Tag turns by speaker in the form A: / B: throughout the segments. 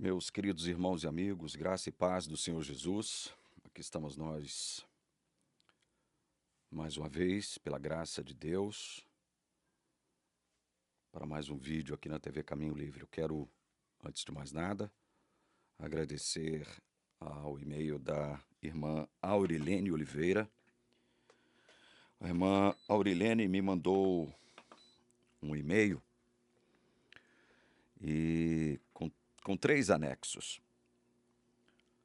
A: Meus queridos irmãos e amigos, graça e paz do Senhor Jesus, aqui estamos nós mais uma vez, pela graça de Deus, para mais um vídeo aqui na TV Caminho Livre. Eu quero, antes de mais nada, agradecer ao e-mail da irmã Aurilene Oliveira. A irmã Aurilene me mandou um e-mail e com 3 anexos.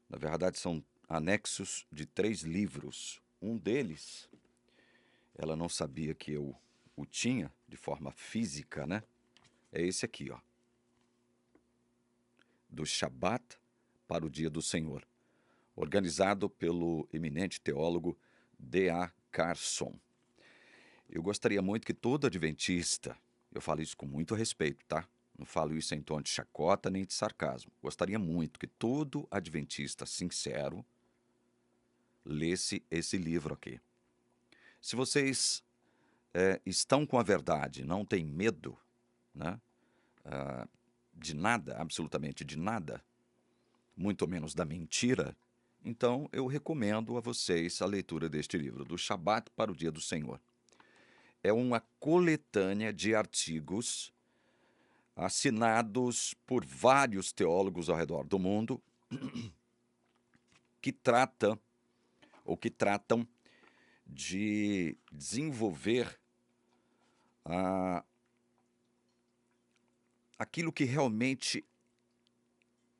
A: Na verdade, são anexos de 3 livros. Um deles, ela não sabia que eu o tinha de forma física, né? É esse aqui, ó. Do Shabat para o Dia do Senhor, organizado pelo eminente teólogo D.A. Carson. Eu gostaria muito que todo adventista, eu falo isso com muito respeito, tá? Não falo isso em tom de chacota nem de sarcasmo. Gostaria muito que todo adventista sincero lesse esse livro aqui. Se vocês estão com a verdade, não têm medo, né, de nada, absolutamente de nada, muito menos da mentira, então eu recomendo a vocês a leitura deste livro, do Shabat para o Dia do Senhor. É uma coletânea de artigos assinados por vários teólogos ao redor do mundo que tratam de desenvolver aquilo que realmente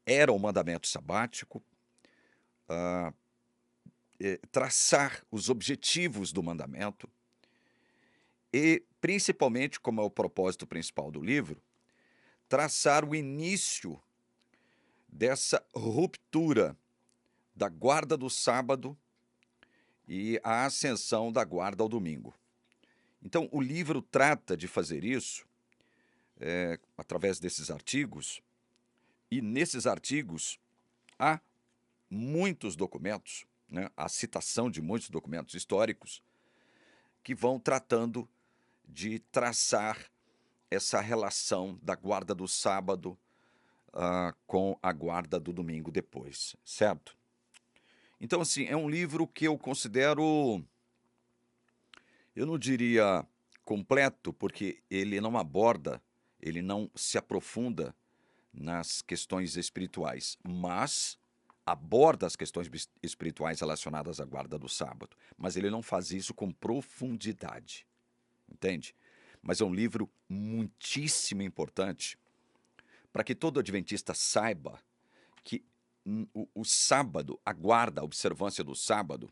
A: era o mandamento sabático, traçar os objetivos do mandamento e, principalmente, como é o propósito principal do livro, traçar o início dessa ruptura da guarda do sábado e a ascensão da guarda ao domingo. Então, o livro trata de fazer isso através desses artigos, e nesses artigos há muitos documentos, né, a citação de muitos documentos históricos que vão tratando de traçar essa relação da guarda do sábado com a guarda do domingo depois, certo? Então, assim, é um livro que eu considero, eu não diria completo, porque ele não aborda, ele não se aprofunda nas questões espirituais, mas aborda as questões espirituais relacionadas à guarda do sábado, mas ele não faz isso com profundidade, entende? Mas é um livro muitíssimo importante para que todo adventista saiba que o sábado, a guarda, a observância do sábado,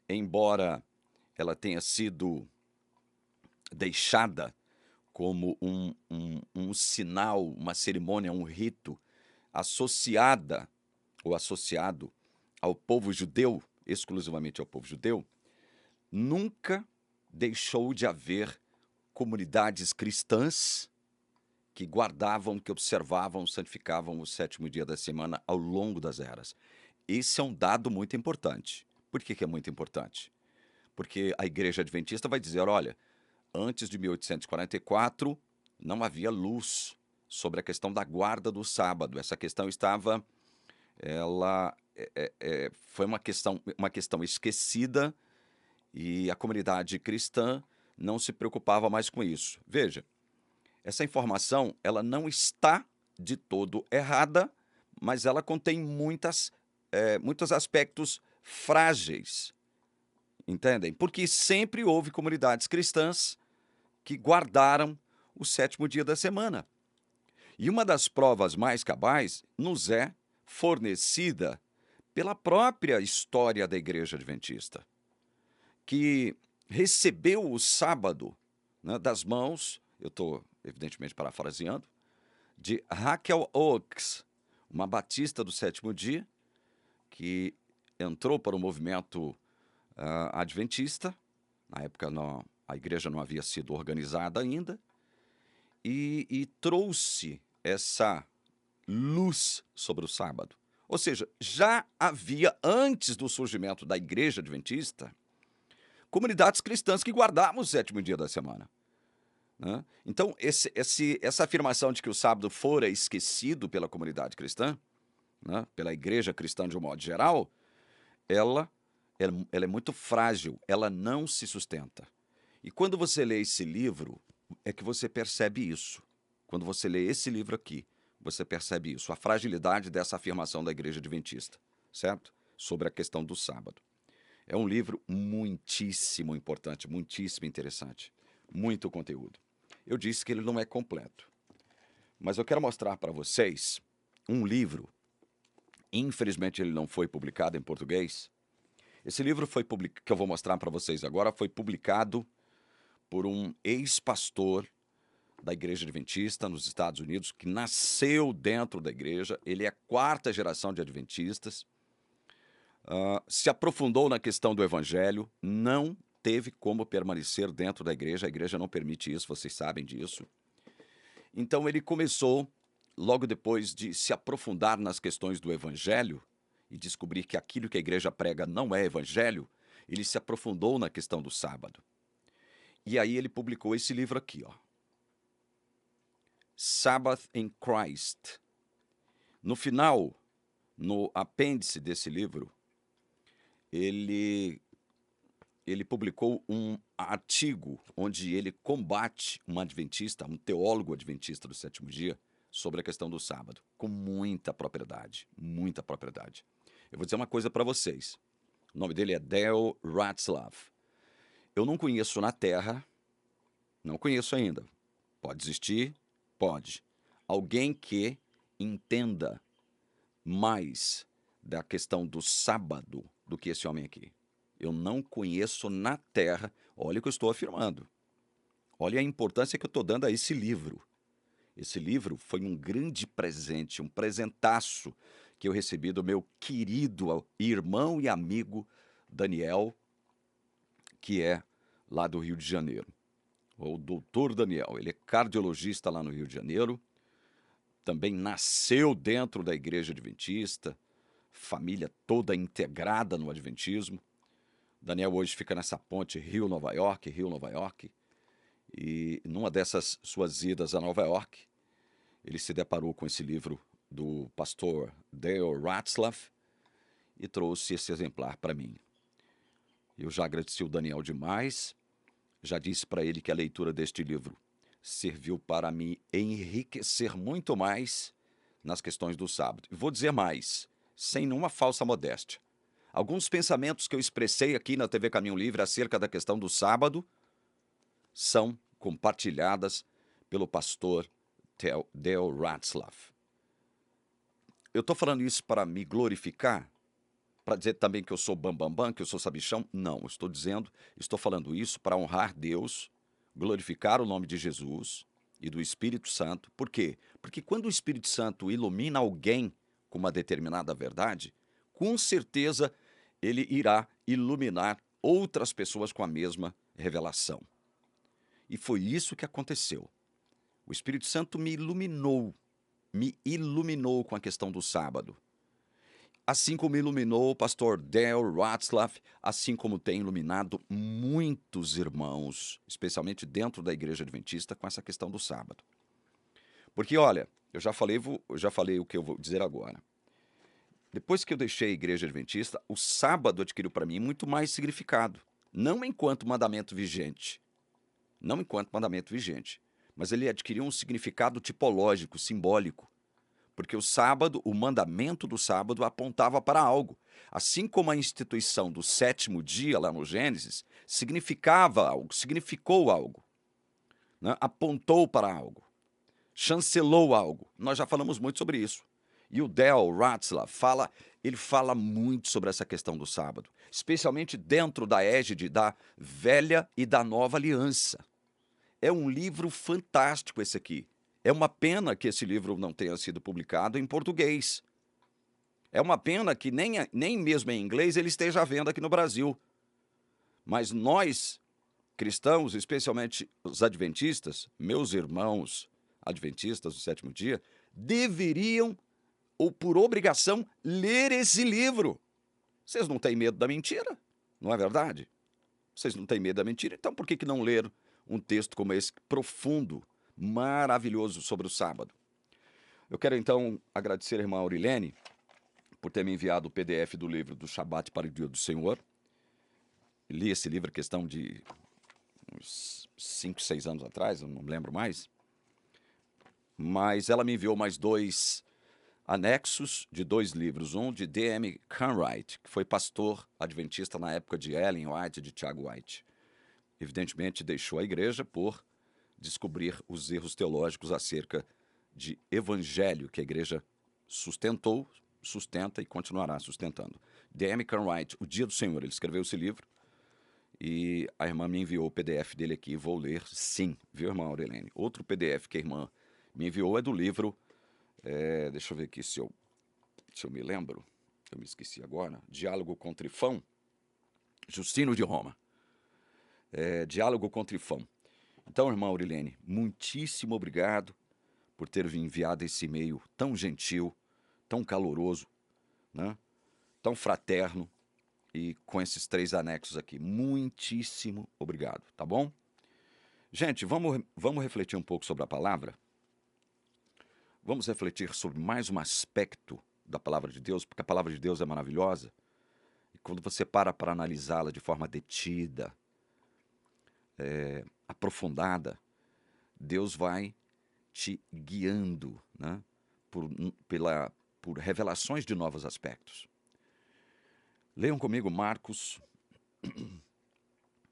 A: embora ela tenha sido deixada como um sinal, uma cerimônia, um rito associada ou associado ao povo judeu, exclusivamente ao povo judeu, nunca deixou de haver comunidades cristãs que guardavam, que observavam, santificavam o 7º dia da semana ao longo das eras. Esse é um dado muito importante. Por que é muito importante? Porque a Igreja Adventista vai dizer, olha, antes de 1844 não havia luz sobre a questão da guarda do sábado. Essa questão estava, ela foi uma questão esquecida e a comunidade cristã não se preocupava mais com isso. Veja, essa informação ela não está de todo errada, mas ela contém muitos aspectos frágeis, entendem? Porque sempre houve comunidades cristãs que guardaram o 7º dia da semana. E uma das provas mais cabais nos é fornecida pela própria história da Igreja Adventista, que recebeu o sábado, né, das mãos, eu estou evidentemente parafraseando, de Raquel Oaks, uma batista do 7º dia, que entrou para o movimento adventista. Na época a igreja não havia sido organizada ainda, e trouxe essa luz sobre o sábado. Ou seja, já havia, antes do surgimento da igreja adventista, comunidades cristãs que guardavam o 7º dia da semana. Né? Então, essa afirmação de que o sábado fora esquecido pela comunidade cristã, né, pela igreja cristã de um modo geral, ela, ela é muito frágil, ela não se sustenta. E quando você lê esse livro, é que você percebe isso. Quando você lê esse livro aqui, você percebe isso, a fragilidade dessa afirmação da igreja adventista, certo? Sobre a questão do sábado. É um livro muitíssimo importante, muitíssimo interessante, muito conteúdo. Eu disse que ele não é completo, mas eu quero mostrar para vocês um livro. Infelizmente ele não foi publicado em português. Esse livro foi que eu vou mostrar para vocês agora foi publicado por um ex-pastor da Igreja Adventista nos Estados Unidos, que nasceu dentro da igreja. Ele é a quarta geração de adventistas. Se aprofundou na questão do evangelho, não teve como permanecer dentro da igreja. A igreja não permite isso, vocês sabem disso. Então ele começou, logo depois de se aprofundar nas questões do evangelho e descobrir que aquilo que a igreja prega não é evangelho, ele se aprofundou na questão do sábado. E aí ele publicou esse livro aqui, ó. Sabbath in Christ. No final, no apêndice desse livro, ele publicou um artigo onde ele combate um adventista, um teólogo adventista do sétimo dia, sobre a questão do sábado, com muita propriedade, muita propriedade. Eu vou dizer uma coisa para vocês. O nome dele é Dale Ratzlaff. Eu não conheço na Terra, não conheço ainda. Pode existir? Pode. Alguém que entenda mais da questão do sábado do que esse homem aqui. Eu não conheço na Terra. Olha o que eu estou afirmando. Olha a importância que eu estou dando a esse livro. Esse livro foi um grande presente, um presentaço que eu recebi do meu querido irmão e amigo Daniel, que é lá do Rio de Janeiro. O doutor Daniel, ele é cardiologista lá no Rio de Janeiro, também nasceu dentro da igreja adventista, família toda integrada no adventismo. Daniel hoje fica nessa ponte Rio-Nova York, e numa dessas suas idas a Nova York, ele se deparou com esse livro do pastor Dale Ratzlaff e trouxe esse exemplar para mim. Eu já agradeci o Daniel demais, já disse para ele que a leitura deste livro serviu para me enriquecer muito mais nas questões do sábado. E vou dizer mais, sem nenhuma falsa modéstia. Alguns pensamentos que eu expressei aqui na TV Caminho Livre acerca da questão do sábado são compartilhadas pelo pastor Dale Ratzlaff. Eu estou falando isso para me glorificar? Para dizer também que eu sou bambambam, que eu sou sabichão? Não, estou falando isso para honrar Deus, glorificar o nome de Jesus e do Espírito Santo. Por quê? Porque quando o Espírito Santo ilumina alguém com uma determinada verdade, com certeza ele irá iluminar outras pessoas com a mesma revelação. E foi isso que aconteceu. O Espírito Santo me iluminou com a questão do sábado. Assim como iluminou o pastor Dale Ratzlaff, assim como tem iluminado muitos irmãos, especialmente dentro da igreja adventista, com essa questão do sábado. Porque, olha, eu já falei o que eu vou dizer agora. Depois que eu deixei a igreja adventista, o sábado adquiriu para mim muito mais significado. Não enquanto mandamento vigente, mas ele adquiriu um significado tipológico, simbólico. Porque o sábado, o mandamento do sábado apontava para algo. Assim como a instituição do sétimo dia, lá no Gênesis, significava algo, significou algo, né? Apontou para algo, chancelou algo. Nós já falamos muito sobre isso. E o Dale Ratzlaff fala muito sobre essa questão do sábado, especialmente dentro da égide da velha e da nova aliança. É um livro fantástico esse aqui. É uma pena que esse livro não tenha sido publicado em português. É uma pena que nem mesmo em inglês ele esteja à venda aqui no Brasil. Mas nós, cristãos, especialmente os adventistas, meus irmãos adventistas do sétimo dia, deveriam, ou por obrigação, ler esse livro. Vocês não têm medo da mentira? Não é verdade? Vocês não têm medo da mentira? Então por que não leram um texto como esse, profundo, maravilhoso sobre o sábado. Eu quero então agradecer a irmã Aurilene por ter me enviado o PDF do livro do Shabat para o Dia do Senhor. Li esse livro questão de uns 5, 6 anos atrás, eu não me lembro mais. Mas ela me enviou mais 2 anexos de 2 livros. Um de D.M. Cartwright, que foi pastor adventista na época de Ellen White e de Tiago White. Evidentemente deixou a igreja por descobrir os erros teológicos acerca de evangelho que a igreja sustentou, sustenta e continuará sustentando. D.M. Cartwright, O Dia do Senhor, ele escreveu esse livro e a irmã me enviou o PDF dele aqui e vou ler sim, viu, irmã Aurelene? Outro PDF que a irmã me enviou é do livro, deixa eu ver aqui se eu me lembro, eu me esqueci agora, Diálogo com Trifão, Justino de Roma. Diálogo com Trifão. Então, irmã Aurilene, muitíssimo obrigado por ter me enviado esse e-mail tão gentil, tão caloroso, né? Tão fraterno e com esses 3 anexos aqui. Muitíssimo obrigado, tá bom? Gente, vamos refletir um pouco sobre a palavra? Vamos refletir sobre mais um aspecto da palavra de Deus, porque a palavra de Deus é maravilhosa. E quando você para analisá-la de forma detida, aprofundada, Deus vai te guiando, né, por revelações de novos aspectos. Leiam comigo Marcos,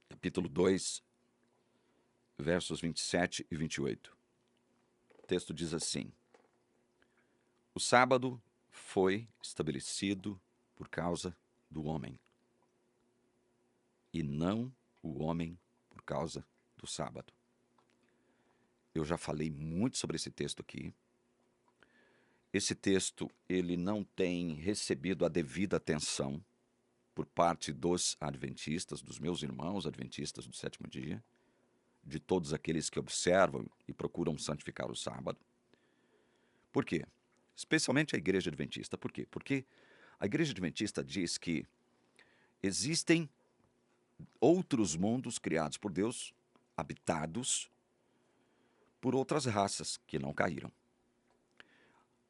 A: capítulo 2, versos 27 e 28. O texto diz assim: O sábado foi estabelecido por causa do homem, e não o homem por causa do sábado. Eu já falei muito sobre esse texto aqui. Esse texto, ele não tem recebido a devida atenção por parte dos adventistas, dos meus irmãos adventistas do 7º dia, de todos aqueles que observam e procuram santificar o sábado. Por quê? Especialmente a igreja adventista. Por quê? Porque a igreja adventista diz que existem outros mundos criados por Deus, habitados por outras raças que não caíram.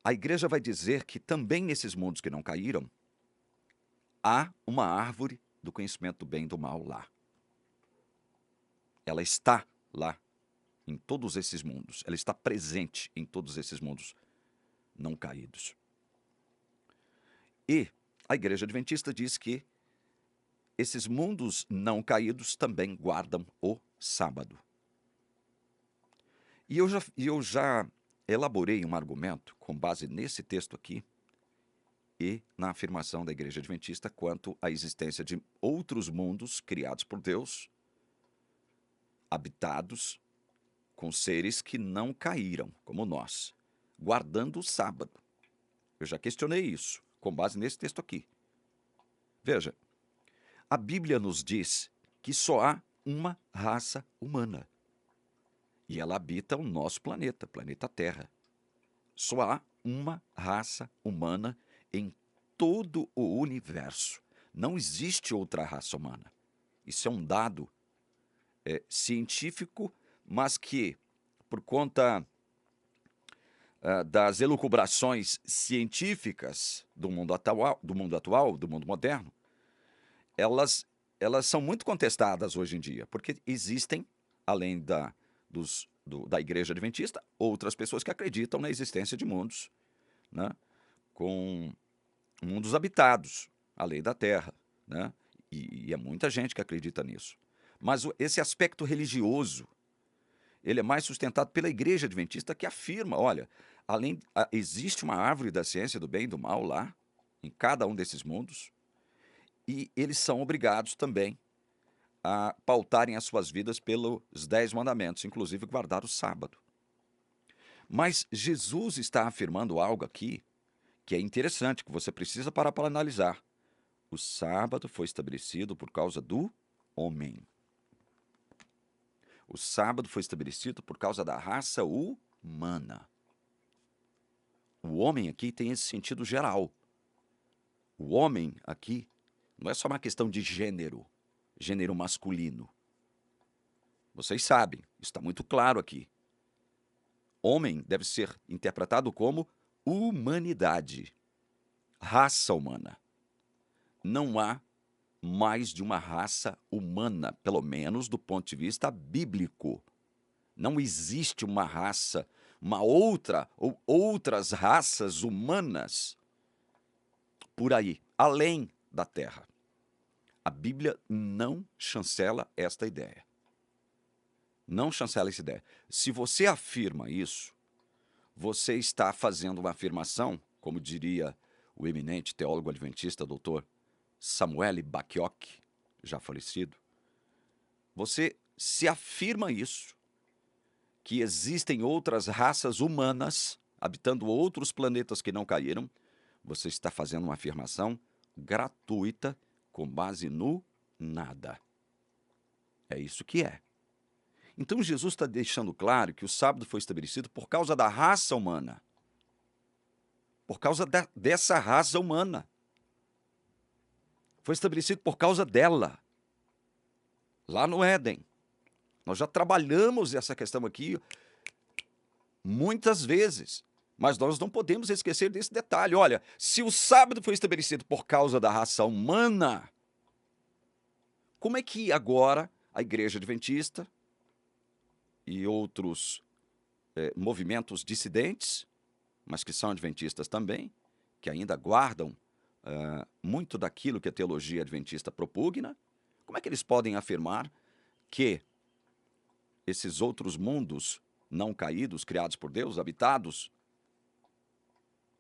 A: A igreja vai dizer que também nesses mundos que não caíram, há uma árvore do conhecimento do bem e do mal lá. Ela está lá em todos esses mundos. Ela está presente em todos esses mundos não caídos. E a igreja adventista diz que esses mundos não caídos também guardam o sábado. E eu já elaborei um argumento com base nesse texto aqui e na afirmação da igreja adventista quanto à existência de outros mundos criados por Deus, habitados com seres que não caíram, como nós, guardando o sábado. Eu já questionei isso, com base nesse texto aqui. Veja, a Bíblia nos diz que só há uma raça humana. E ela habita o nosso planeta, planeta Terra. Só há uma raça humana em todo o universo. Não existe outra raça humana. Isso é um dado científico, mas que, por conta das elucubrações científicas do mundo atual, do mundo moderno, elas são muito contestadas hoje em dia, porque existem, além da igreja adventista, outras pessoas que acreditam na existência de mundos, né, com mundos habitados, além da Terra, né, e é muita gente que acredita nisso. Mas esse aspecto religioso, ele é mais sustentado pela igreja adventista, que afirma, olha, existe uma árvore da ciência do bem e do mal lá, em cada um desses mundos, e eles são obrigados também a pautarem as suas vidas pelos 10 mandamentos, inclusive guardar o sábado. Mas Jesus está afirmando algo aqui que é interessante, que você precisa parar para analisar. O sábado foi estabelecido por causa do homem. O sábado foi estabelecido por causa da raça humana. O homem aqui tem esse sentido geral. O homem aqui não é só uma questão de gênero masculino. Vocês sabem, isso está muito claro aqui. Homem deve ser interpretado como humanidade, raça humana. Não há mais de uma raça humana, pelo menos do ponto de vista bíblico. Não existe uma raça, uma outra ou outras raças humanas por aí, além da Terra. A Bíblia não chancela esta ideia. Não chancela essa ideia. Se você afirma isso, você está fazendo uma afirmação, como diria o eminente teólogo adventista, doutor Samuel Bacchiocchi, já falecido. Você se afirma isso, que existem outras raças humanas habitando outros planetas que não caíram, você está fazendo uma afirmação gratuita com base no nada. É isso que é. Então Jesus está deixando claro que o sábado foi estabelecido por causa da raça humana. Por causa dessa raça humana. Foi estabelecido por causa dela. Lá no Éden. Nós já trabalhamos essa questão aqui muitas vezes. Mas nós não podemos esquecer desse detalhe. Olha, se o sábado foi estabelecido por causa da raça humana, como é que agora a Igreja Adventista e outros movimentos dissidentes, mas que são adventistas também, que ainda guardam muito daquilo que a teologia adventista propugna, como é que eles podem afirmar que esses outros mundos não caídos, criados por Deus, habitados,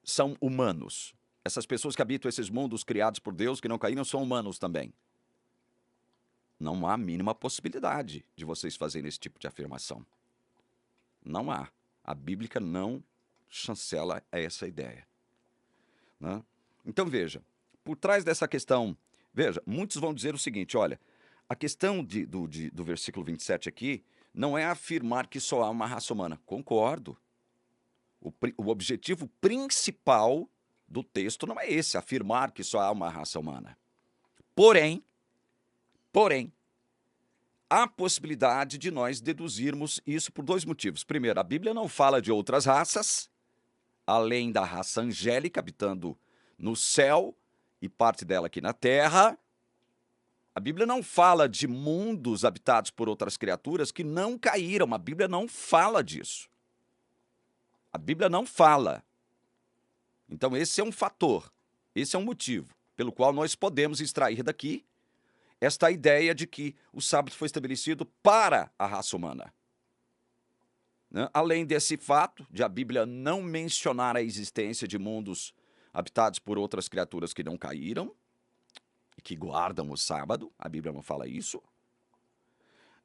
A: são humanos? Essas pessoas que habitam esses mundos criados por Deus, que não caíram, são humanos também. Não há a mínima possibilidade de vocês fazerem esse tipo de afirmação. Não há. A Bíblia não chancela essa ideia. Né? Então, veja, por trás dessa questão, veja, muitos vão dizer o seguinte, olha, a questão do versículo 27 aqui não é afirmar que só há uma raça humana. Concordo. O objetivo principal do texto não é esse, afirmar que só há uma raça humana. Porém, há possibilidade de nós deduzirmos isso por dois motivos. Primeiro, a Bíblia não fala de outras raças, além da raça angélica habitando no céu e parte dela aqui na terra. A Bíblia não fala de mundos habitados por outras criaturas que não caíram. A Bíblia não fala disso. A Bíblia não fala. Então esse é um fator, esse é um motivo pelo qual nós podemos extrair daqui esta ideia de que o sábado foi estabelecido para a raça humana. Né? Além desse fato de a Bíblia não mencionar a existência de mundos habitados por outras criaturas que não caíram, e que guardam o sábado, a Bíblia não fala isso,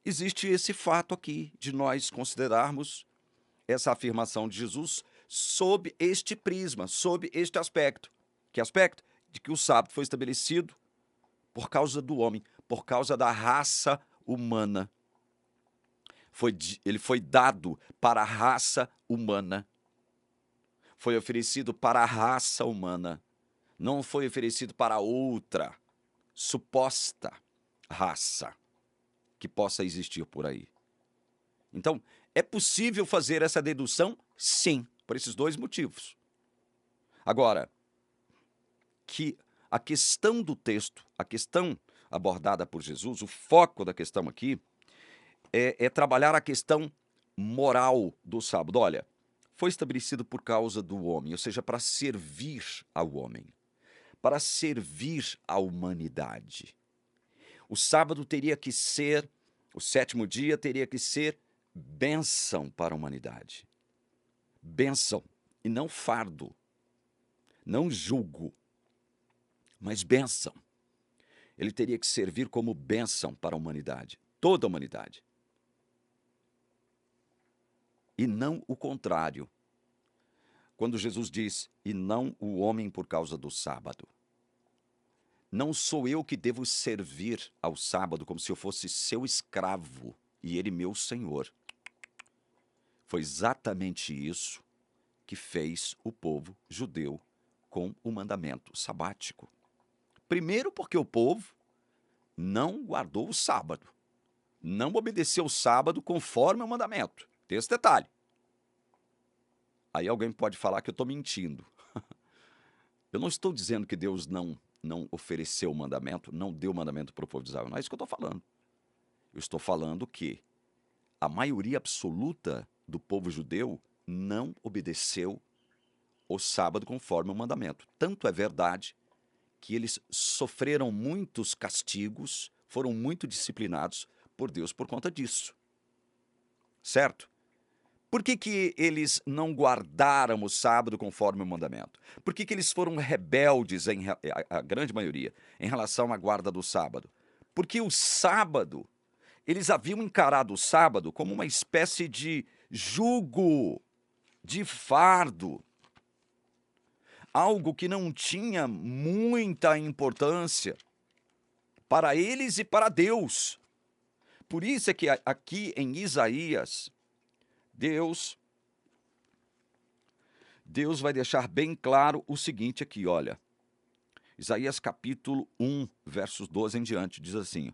A: existe esse fato aqui de nós considerarmos essa afirmação de Jesus sob este prisma, sob este aspecto. Que aspecto? De que o sábado foi estabelecido por causa do homem, por causa da raça humana. Ele foi dado para a raça humana. Foi oferecido para a raça humana. Não foi oferecido para outra suposta raça que possa existir por aí. Então, é possível fazer essa dedução? Sim, por esses dois motivos. Agora, que a questão do texto, a questão abordada por Jesus, o foco da questão aqui, é trabalhar a questão moral do sábado. Olha, foi estabelecido por causa do homem, ou seja, para servir ao homem, para servir à humanidade. O sábado teria que ser, o sétimo dia teria que ser bênção para a humanidade. Bênção, e não fardo, não jugo, mas bênção. Ele teria que servir como bênção para a humanidade, toda a humanidade. E não o contrário. Quando Jesus diz, e não o homem por causa do sábado. Não sou eu que devo servir ao sábado como se eu fosse seu escravo e ele meu senhor. Foi exatamente isso que fez o povo judeu com o mandamento sabático. Primeiro porque o povo não guardou o sábado. não obedeceu o sábado conforme o mandamento. Tem esse detalhe. Aí alguém pode falar que eu estou mentindo. Eu não estou dizendo que Deus não ofereceu o mandamento, não deu o mandamento para o povo de Israel. Não é isso que eu estou falando. Eu estou falando que a maioria absoluta do povo judeu não obedeceu o sábado conforme o mandamento. Tanto é verdade que eles sofreram muitos castigos, foram muito disciplinados por Deus por conta disso. Certo? Por que eles não guardaram o sábado conforme o mandamento? Por que eles foram rebeldes, a grande maioria, em relação à guarda do sábado? Porque o sábado, eles haviam encarado o sábado como uma espécie de jugo, de fardo, algo que não tinha muita importância para eles e para Deus. Por isso é que aqui em Isaías, Deus vai deixar bem claro o seguinte aqui, olha. Isaías capítulo 1, versos 12 em diante, diz assim: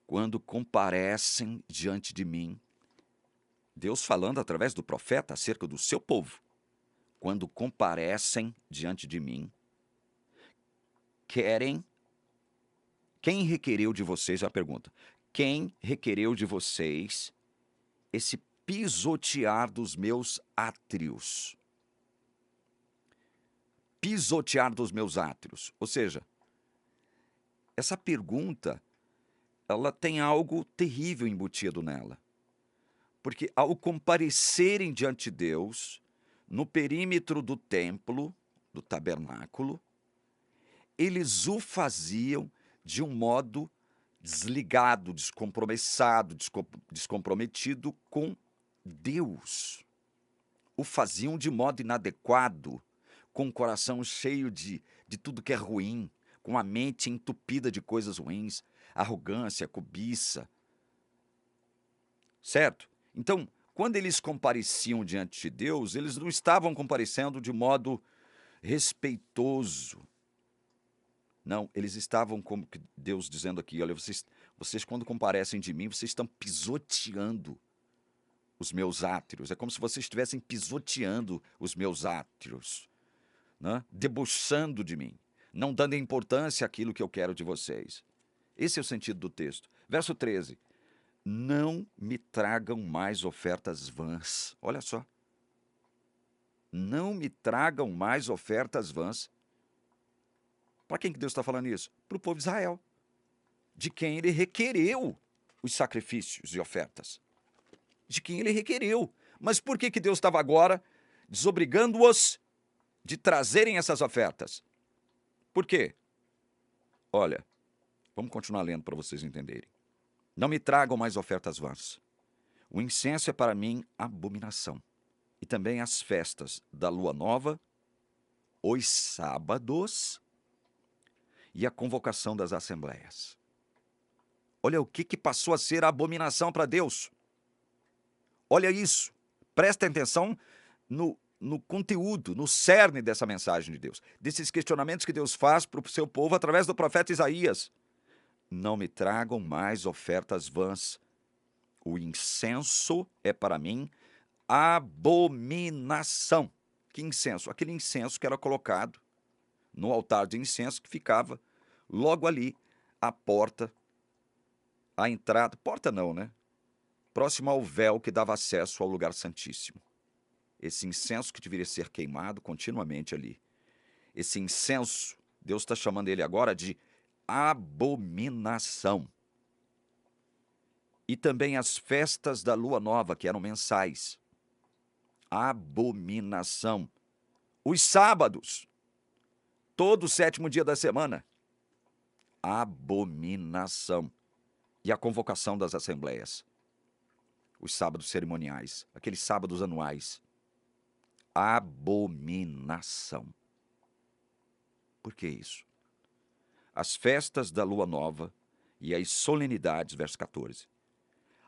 A: quando comparecem diante de mim, Deus falando através do profeta acerca do seu povo, quando comparecem diante de mim, quem requereu de vocês, a pergunta, quem requereu de vocês esse pisotear dos meus átrios? Pisotear dos meus átrios. Ou seja, essa pergunta, ela tem algo terrível embutido nela. Porque ao comparecerem diante de Deus, no perímetro do templo, do tabernáculo, eles o faziam de um modo desligado, descompromissado, descomprometido com Deus. O faziam de modo inadequado, com o coração cheio de tudo que é ruim, com a mente entupida de coisas ruins, arrogância, cobiça. Certo? Então, quando eles compareciam diante de Deus, eles não estavam comparecendo de modo respeitoso. Não, eles estavam como que Deus dizendo aqui, olha, vocês quando comparecem de mim, vocês estão pisoteando os meus átrios. É como se vocês estivessem pisoteando os meus átrios, né? Debochando de mim, não dando importância àquilo que eu quero de vocês. Esse é o sentido do texto. Verso 13. Não me tragam mais ofertas vãs. Olha só. Não me tragam mais ofertas vãs. Para quem que Deus está falando isso? Para o povo de Israel, de quem ele requereu os sacrifícios e ofertas. De quem ele requereu. Mas por que Deus estava agora desobrigando-os de trazerem essas ofertas? Por quê? Olha, vamos continuar lendo para vocês entenderem. Não me tragam mais ofertas vãs. O incenso é para mim abominação. E também as festas da lua nova, os sábados e a convocação das assembleias. Olha o que passou a ser a abominação para Deus. Olha isso. Presta atenção no conteúdo, no cerne dessa mensagem de Deus. Desses questionamentos que Deus faz para o seu povo através do profeta Isaías. Não me tragam mais ofertas vãs. O incenso é para mim abominação. Que incenso? Aquele incenso que era colocado no altar de incenso que ficava logo ali, à porta, à entrada, porta não, né? Próximo ao véu que dava acesso ao lugar santíssimo. Esse incenso que deveria ser queimado continuamente ali. Esse incenso, Deus está chamando ele agora de abominação. E também as festas da lua nova, que eram mensais. Abominação. Os sábados, todo o 7º dia da semana. Abominação. E a convocação das assembleias. Os sábados cerimoniais, aqueles sábados anuais. Abominação. Por que isso? As festas da lua nova e as solenidades, verso 14.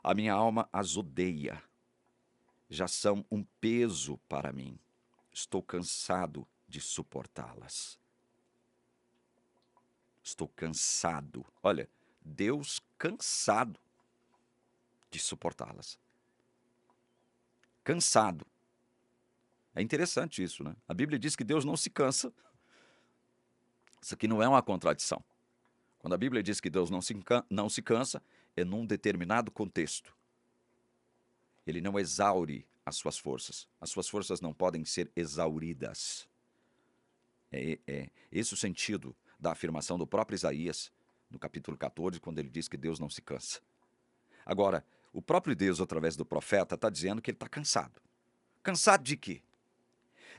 A: A minha alma as odeia. Já são um peso para mim. Estou cansado de suportá-las. Estou cansado. Olha, Deus cansado de suportá-las. Cansado. É interessante isso, né? A Bíblia diz que Deus não se cansa. Isso aqui não é uma contradição. Quando a Bíblia diz que Deus não se cansa, é num determinado contexto. Ele não exaure as suas forças. As suas forças não podem ser exauridas. É esse o sentido da afirmação do próprio Isaías, no capítulo 14, quando ele diz que Deus não se cansa. Agora, o próprio Deus, através do profeta, está dizendo que ele está cansado. Cansado de quê?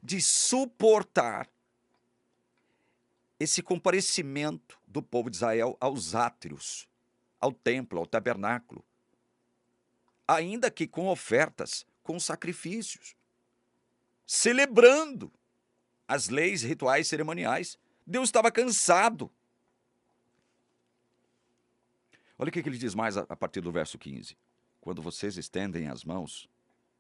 A: De suportar esse comparecimento do povo de Israel aos átrios, ao templo, ao tabernáculo, ainda que com ofertas, com sacrifícios, celebrando as leis rituais cerimoniais. Deus estava cansado. Olha o que ele diz mais a partir do verso 15. Quando vocês estendem as mãos,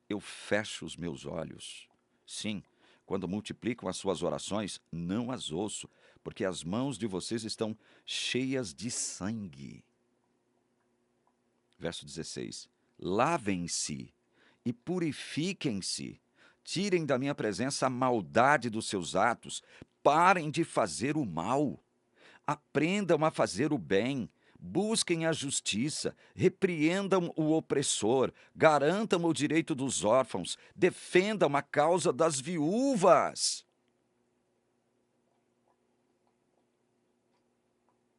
A: eu fecho os meus olhos. Sim, quando multiplicam as suas orações, não as ouço, porque as mãos de vocês estão cheias de sangue. Verso 16. Lavem-se e purifiquem-se. Tirem da minha presença a maldade dos seus atos. Parem de fazer o mal. Aprendam a fazer o bem. Busquem a justiça, repreendam o opressor, garantam o direito dos órfãos, defendam a causa das viúvas.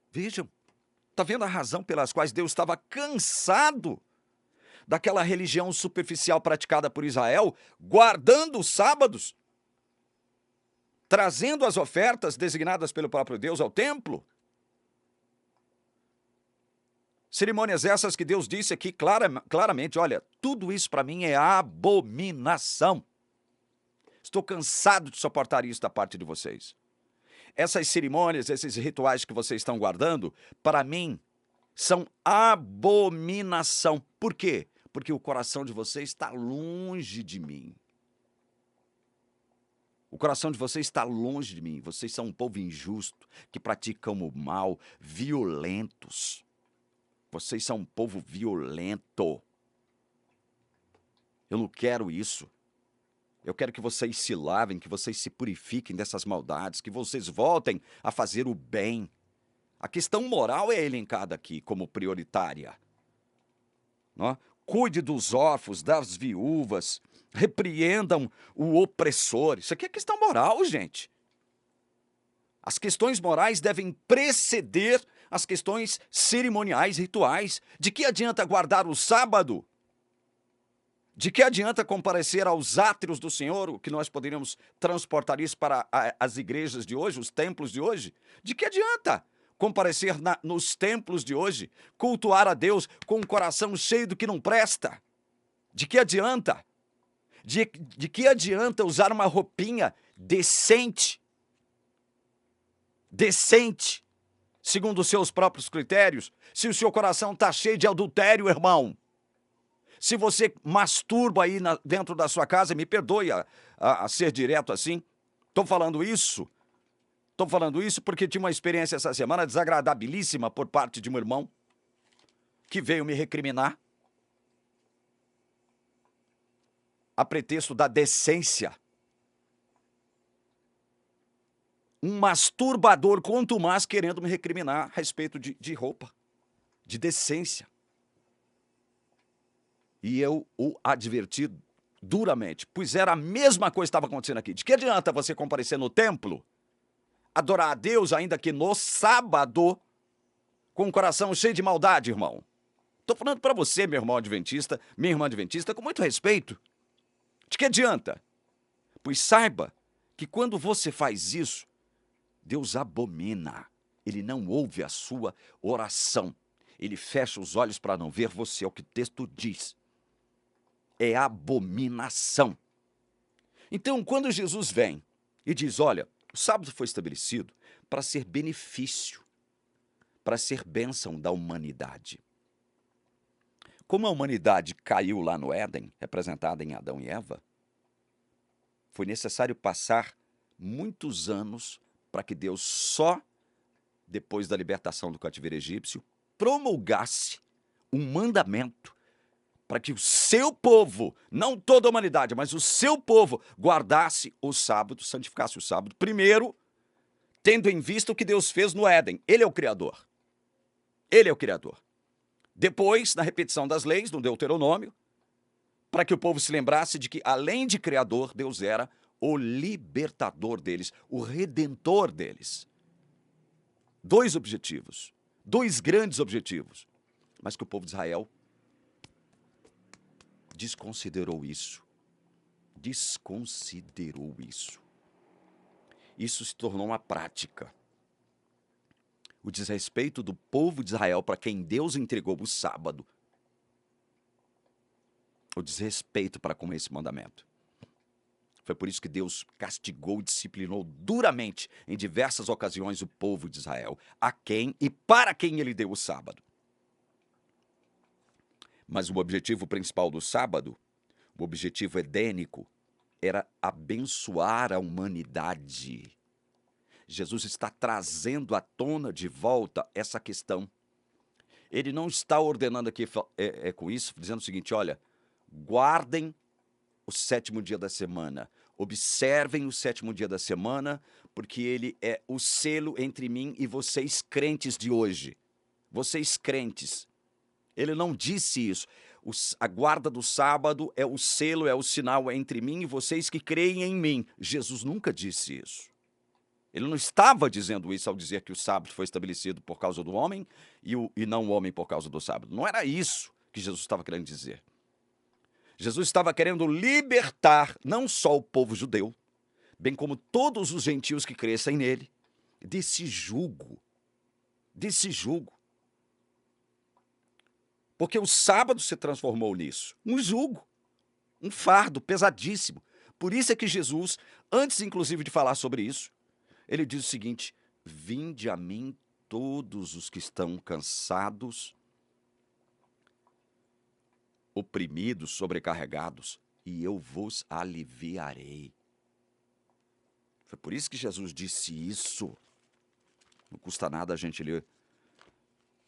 A: Vejam, está vendo a razão pelas quais Deus estava cansado daquela religião superficial praticada por Israel, guardando os sábados, trazendo as ofertas designadas pelo próprio Deus ao templo? Cerimônias essas que Deus disse aqui claramente, olha, tudo isso para mim é abominação. Estou cansado de suportar isso da parte de vocês. Essas cerimônias, esses rituais que vocês estão guardando, para mim, são abominação. Por quê? Porque o coração de vocês está longe de mim. O coração de vocês está longe de mim. Vocês são um povo injusto, que praticam o mal, violentos. Vocês são um povo violento. Eu não quero isso. Eu quero que vocês se lavem, que vocês se purifiquem dessas maldades, que vocês voltem a fazer o bem. A questão moral é elencada aqui como prioritária. Não? Cuide dos órfãos, das viúvas, repreendam o opressor. Isso aqui é questão moral, gente. As questões morais devem preceder as questões cerimoniais, rituais. De que adianta guardar o sábado? De que adianta comparecer aos átrios do Senhor, o que nós poderíamos transportar isso para as igrejas de hoje, os templos de hoje? De que adianta comparecer nos templos de hoje, cultuar a Deus com um coração cheio do que não presta? De que adianta? De que adianta usar uma roupinha decente, segundo os seus próprios critérios, se o seu coração está cheio de adultério, irmão? Se você masturba aí dentro da sua casa, me perdoe a ser direto assim, estou falando isso porque tive uma experiência essa semana desagradabilíssima por parte de um irmão que veio me recriminar a pretexto da decência. Um masturbador contumaz querendo me recriminar a respeito de roupa, de decência. E eu o adverti duramente, pois era a mesma coisa que estava acontecendo aqui. De que adianta você comparecer no templo, adorar a Deus, ainda que no sábado, com o coração cheio de maldade, irmão? Estou falando para você, meu irmão adventista, minha irmã adventista, com muito respeito. De que adianta? Pois saiba que quando você faz isso, Deus abomina. Ele não ouve a sua oração. Ele fecha os olhos para não ver você, é o que o texto diz. É abominação. Então, quando Jesus vem e diz, olha, o sábado foi estabelecido para ser benefício, para ser bênção da humanidade. Como a humanidade caiu lá no Éden, representada em Adão e Eva, foi necessário passar muitos anos para que Deus só, depois da libertação do cativeiro egípcio, promulgasse um mandamento para que o seu povo, não toda a humanidade, mas o seu povo, guardasse o sábado, santificasse o sábado. Primeiro, tendo em vista o que Deus fez no Éden. Ele é o Criador. Ele é o Criador. Depois, na repetição das leis, no Deuteronômio, para que o povo se lembrasse de que, além de Criador, Deus era o libertador deles, o redentor deles. Dois objetivos, dois grandes objetivos, mas que o povo de Israel desconsiderou isso. Desconsiderou isso. Isso se tornou uma prática. O desrespeito do povo de Israel para quem Deus entregou o sábado. O desrespeito para com esse mandamento. Foi por isso que Deus castigou e disciplinou duramente, em diversas ocasiões, o povo de Israel, a quem e para quem ele deu o sábado. Mas o objetivo principal do sábado, o objetivo edênico, era abençoar a humanidade. Jesus está trazendo à tona de volta essa questão. Ele não está ordenando aqui com isso, dizendo o seguinte, olha, guardem o sétimo dia da semana, observem o sétimo dia da semana, porque ele é o selo entre mim e vocês crentes de hoje. Vocês crentes. Ele não disse isso. A guarda do sábado é o selo, é o sinal entre mim e vocês que creem em mim. Jesus nunca disse isso. Ele não estava dizendo isso ao dizer que o sábado foi estabelecido por causa do homem e não o homem por causa do sábado. Não era isso que Jesus estava querendo dizer. Jesus estava querendo libertar não só o povo judeu, bem como todos os gentios que crescem nele, desse jugo. Desse jugo. Porque o sábado se transformou nisso, um jugo, um fardo pesadíssimo. Por isso é que Jesus, antes inclusive de falar sobre isso, ele diz o seguinte, vinde a mim todos os que estão cansados, oprimidos, sobrecarregados, e eu vos aliviarei. Foi por isso que Jesus disse isso. Não custa nada a gente ler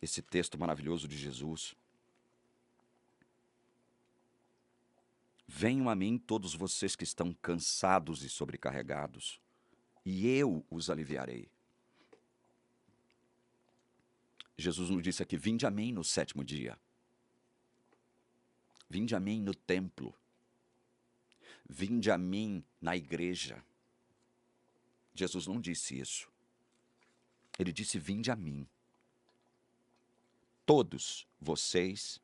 A: esse texto maravilhoso de Jesus. Venham a mim todos vocês que estão cansados e sobrecarregados, e eu os aliviarei. Jesus nos disse aqui, vinde a mim no sétimo dia. Vinde a mim no templo. Vinde a mim na igreja. Jesus não disse isso. Ele disse, vinde a mim. Todos vocês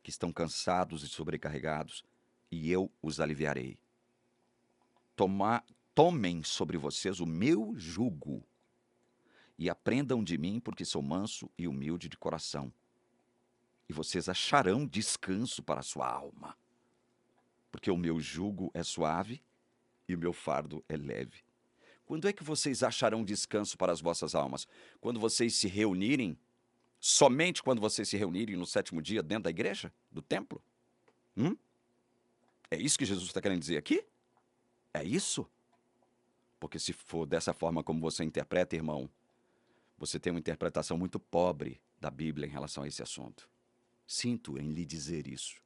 A: que estão cansados e sobrecarregados, e eu os aliviarei. Tomem sobre vocês o meu jugo e aprendam de mim, porque sou manso e humilde de coração. E vocês acharão descanso para a sua alma, porque o meu jugo é suave e o meu fardo é leve. Quando é que vocês acharão descanso para as vossas almas? Quando vocês se reunirem, somente quando vocês se reunirem no sétimo dia dentro da igreja, do templo? É isso que Jesus está querendo dizer aqui? É isso? Porque se for dessa forma como você interpreta, irmão, você tem uma interpretação muito pobre da Bíblia em relação a esse assunto. Sinto em lhe dizer isso,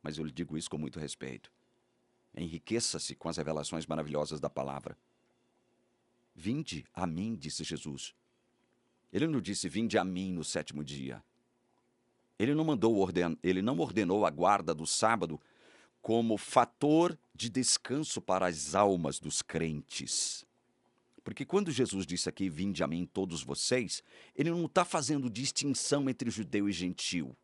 A: mas eu lhe digo isso com muito respeito. Enriqueça-se com as revelações maravilhosas da palavra. Vinde a mim, disse Jesus. Ele não disse, vinde a mim no sétimo dia. Ele não ordenou a guarda do sábado como fator de descanso para as almas dos crentes. Porque quando Jesus disse aqui, vinde a mim todos vocês, ele não está fazendo distinção entre judeu e gentil.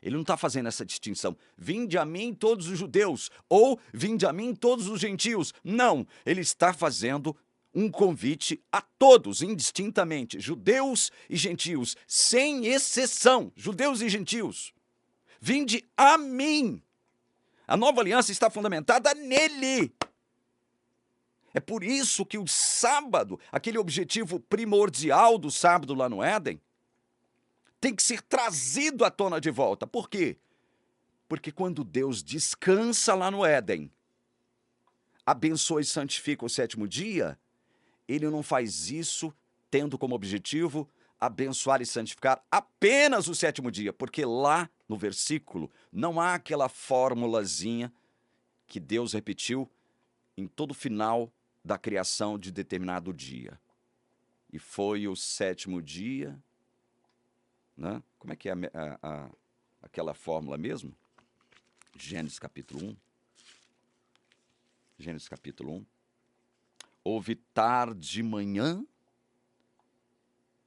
A: Ele não está fazendo essa distinção, vinde a mim todos os judeus, ou vinde a mim todos os gentios. Não, ele está fazendo um convite a todos, indistintamente, judeus e gentios, sem exceção, judeus e gentios. Vinde a mim. A nova aliança está fundamentada nele. É por isso que o sábado, aquele objetivo primordial do sábado lá no Éden, tem que ser trazido à tona de volta. Por quê? Porque quando Deus descansa lá no Éden, abençoa e santifica o sétimo dia, ele não faz isso tendo como objetivo abençoar e santificar apenas o sétimo dia, porque lá no versículo, não há aquela formulazinha que Deus repetiu em todo o final da criação de determinado dia. E foi o 7º dia, né? Como é que é aquela fórmula mesmo? Gênesis capítulo 1. Gênesis capítulo 1. Houve tarde de manhã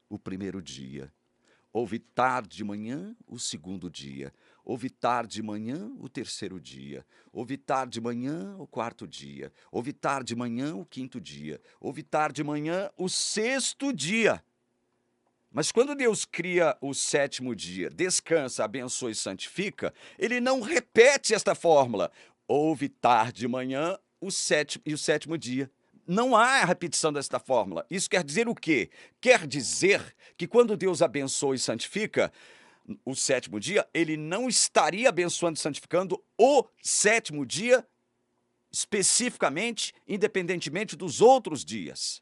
A: o primeiro dia. Houve tarde de manhã o segundo dia. Houve tarde de manhã o terceiro dia. Houve tarde de manhã o quarto dia. Houve tarde de manhã o quinto dia. Houve tarde de manhã o sexto dia. Mas quando Deus cria o 7º dia, descansa, abençoa e santifica, ele não repete esta fórmula. Houve tarde de manhã o 7º dia. Não há a repetição desta fórmula. Isso quer dizer o quê? Quer dizer que quando Deus abençoa e santifica o 7º dia, ele não estaria abençoando e santificando o 7º dia especificamente, independentemente dos outros dias.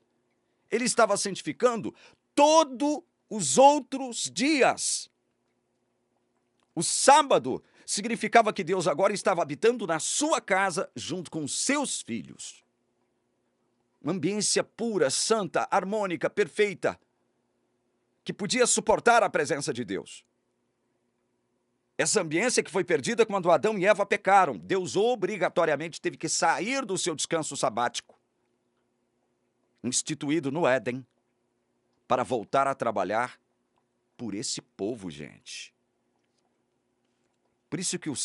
A: Ele estava santificando todos os outros dias. O sábado significava que Deus agora estava habitando na sua casa junto com os seus filhos. Uma ambiência pura, santa, harmônica, perfeita, que podia suportar a presença de Deus. Essa ambiência que foi perdida quando Adão e Eva pecaram. Deus obrigatoriamente teve que sair do seu descanso sabático, instituído no Éden, para voltar a trabalhar por esse povo, gente. Por isso que o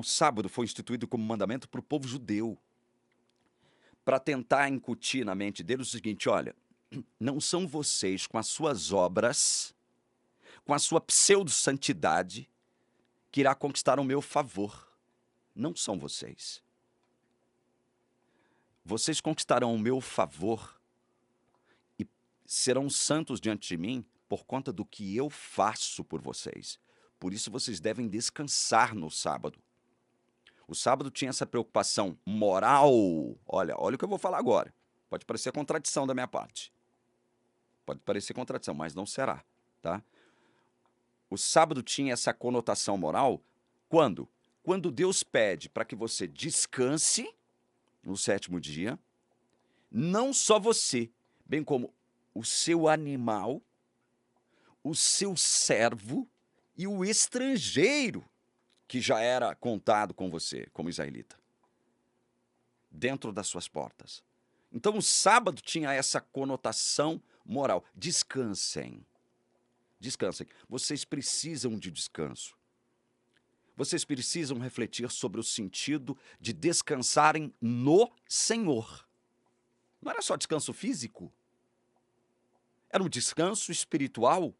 A: sábado foi instituído como mandamento para o povo judeu, para tentar incutir na mente deles o seguinte: olha, não são vocês com as suas obras, com a sua pseudo-santidade, que irá conquistar o meu favor. Não são vocês. Vocês conquistarão o meu favor e serão santos diante de mim por conta do que eu faço por vocês. Por isso vocês devem descansar no sábado. O sábado tinha essa preocupação moral. Olha o que eu vou falar agora. Pode parecer contradição da minha parte. Pode parecer contradição, mas não será, tá? O sábado tinha essa conotação moral quando? Quando Deus pede para que você descanse no 7º dia, não só você, bem como o seu animal, o seu servo e o estrangeiro que já era contado com você como israelita, dentro das suas portas. Então o sábado tinha essa conotação moral. Descansem. Descansem. Vocês precisam de descanso. Vocês precisam refletir sobre o sentido de descansarem no Senhor. Não era só descanso físico. Era um descanso espiritual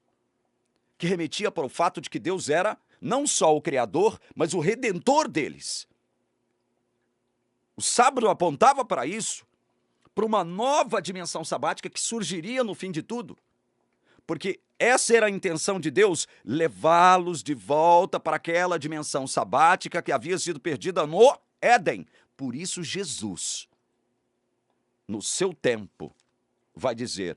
A: que remetia para o fato de que Deus era não só o Criador, mas o Redentor deles. O sábado apontava para isso, para uma nova dimensão sabática que surgiria no fim de tudo. Porque essa era a intenção de Deus, levá-los de volta para aquela dimensão sabática que havia sido perdida no Éden. Por isso Jesus, no seu tempo, vai dizer: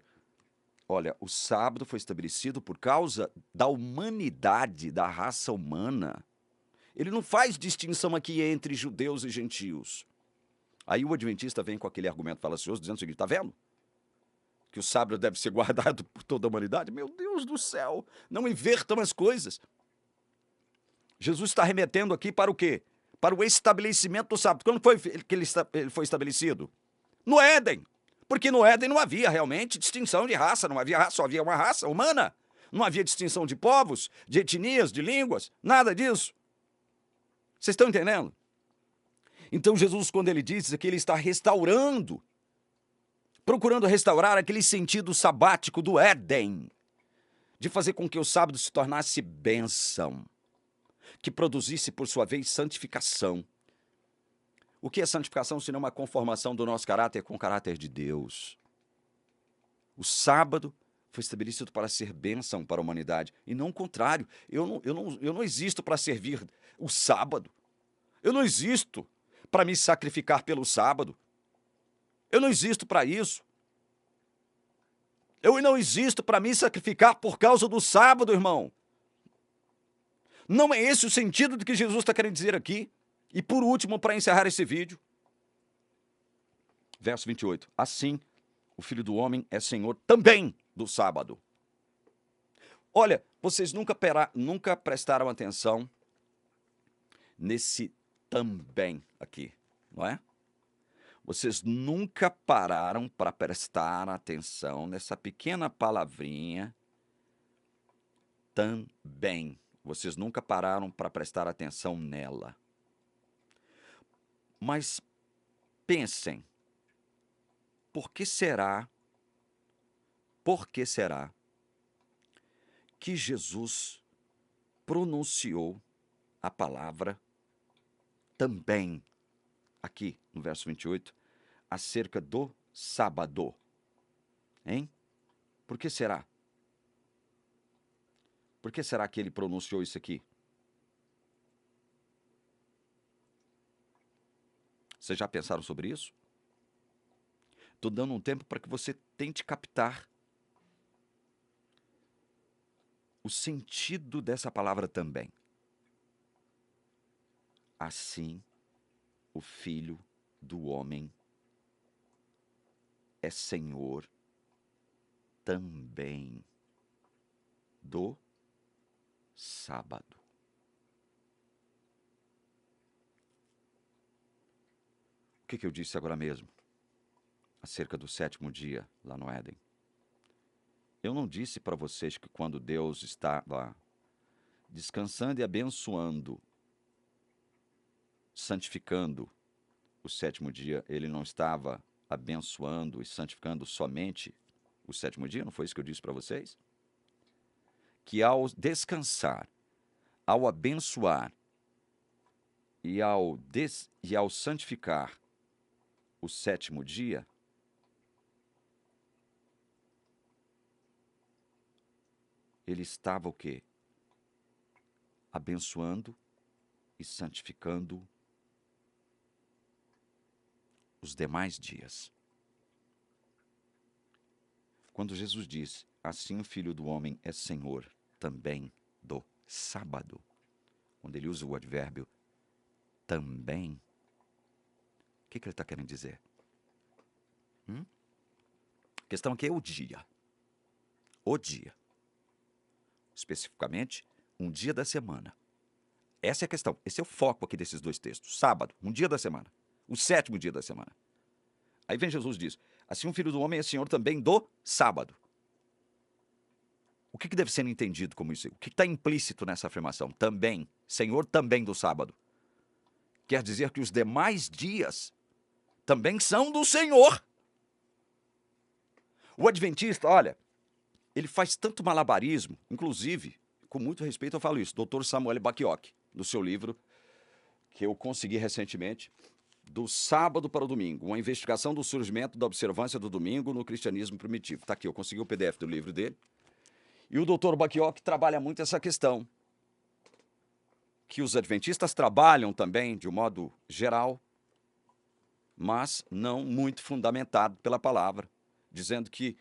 A: olha, o sábado foi estabelecido por causa da humanidade, da raça humana. Ele não faz distinção aqui entre judeus e gentios. Aí o adventista vem com aquele argumento falacioso, dizendo o seguinte: está vendo? Que o sábado deve ser guardado por toda a humanidade. Meu Deus do céu, não invertam as coisas. Jesus está remetendo aqui para o quê? Para o estabelecimento do sábado. Quando foi que ele foi estabelecido? No Éden. Porque no Éden não havia realmente distinção de raça, não havia raça, só havia uma raça humana. Não havia distinção de povos, de etnias, de línguas, nada disso. Vocês estão entendendo? Então Jesus, quando ele diz que ele está restaurando, procurando restaurar aquele sentido sabático do Éden, de fazer com que o sábado se tornasse bênção, que produzisse, por sua vez, santificação. O que é santificação, senão uma conformação do nosso caráter com o caráter de Deus? O sábado foi estabelecido para ser bênção para a humanidade, e não o contrário. Eu não existo para servir o sábado. Eu não existo para me sacrificar pelo sábado. Eu não existo para isso. Eu não existo para me sacrificar por causa do sábado, irmão. Não é esse o sentido do que Jesus está querendo dizer aqui? E por último, para encerrar esse vídeo, verso 28. Assim, o Filho do Homem é Senhor também do sábado. Olha, vocês nunca prestaram atenção nesse também aqui, não é? Vocês nunca pararam para prestar atenção nessa pequena palavrinha também. Vocês nunca pararam para prestar atenção nela. Mas pensem, por que será que Jesus pronunciou a palavra também, aqui no verso 28, acerca do sábado? Hein? Por que será? Por que será que ele pronunciou isso aqui? Vocês já pensaram sobre isso? Estou dando um tempo para que você tente captar o sentido dessa palavra também. Assim, o Filho do Homem é Senhor também do sábado. O que eu disse agora mesmo? Acerca do sétimo dia lá no Éden. Eu não disse para vocês que quando Deus estava descansando e abençoando, santificando o sétimo dia, ele não estava abençoando e santificando somente o sétimo dia? Não foi isso que eu disse para vocês? Que ao descansar, ao abençoar e ao santificar o sétimo dia, ele estava o quê? Abençoando e santificando os demais dias. Quando Jesus diz, assim o Filho do Homem é Senhor também do sábado, quando ele usa o advérbio também, o que ele está querendo dizer? A questão aqui é o dia. O dia. Especificamente, um dia da semana. Essa é a questão. Esse é o foco aqui desses dois textos. Sábado, um dia da semana. O sétimo dia da semana. Aí vem Jesus e diz, assim o Filho do Homem é Senhor também do sábado. O que deve ser entendido como isso? O que está implícito nessa afirmação? Também. Senhor também do sábado. Quer dizer que os demais dias também são do Senhor. O adventista, olha, ele faz tanto malabarismo, inclusive, com muito respeito eu falo isso, Dr. Samuel Bacchiocchi, do seu livro, que eu consegui recentemente, Do Sábado para o Domingo, uma investigação do surgimento da observância do domingo no cristianismo primitivo. Está aqui, eu consegui o PDF do livro dele. E o Dr. Bacchiocchi trabalha muito essa questão, que os adventistas trabalham também, de um modo geral, mas não muito fundamentado pela palavra, dizendo que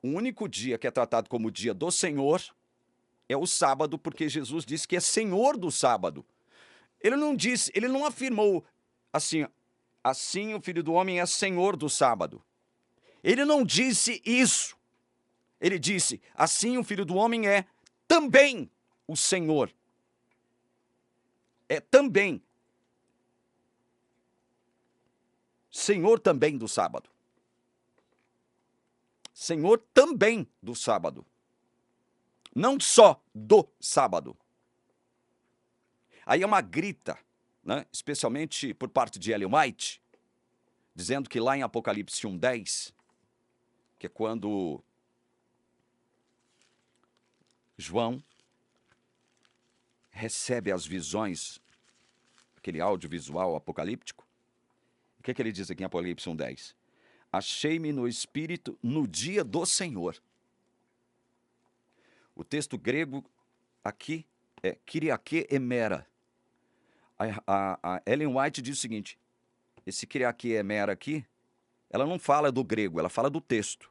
A: o único dia que é tratado como o dia do Senhor é o sábado, porque Jesus disse que é Senhor do sábado. Ele não afirmou assim o Filho do Homem é Senhor do sábado. Ele não disse isso. Ele disse, assim o Filho do Homem é também o Senhor. É também. Senhor também do sábado. Senhor também do sábado. Não só do sábado. Aí é uma grita, né? Especialmente por parte de Ellen White, dizendo que lá em Apocalipse 1:10, que é quando João recebe as visões, aquele audiovisual apocalíptico, o que ele diz aqui em Apocalipse 1:10? Achei-me no Espírito no dia do Senhor. O texto grego aqui é Kyriake emera. A Ellen White diz o seguinte, esse Kyriake emera aqui, ela não fala do grego, ela fala do texto.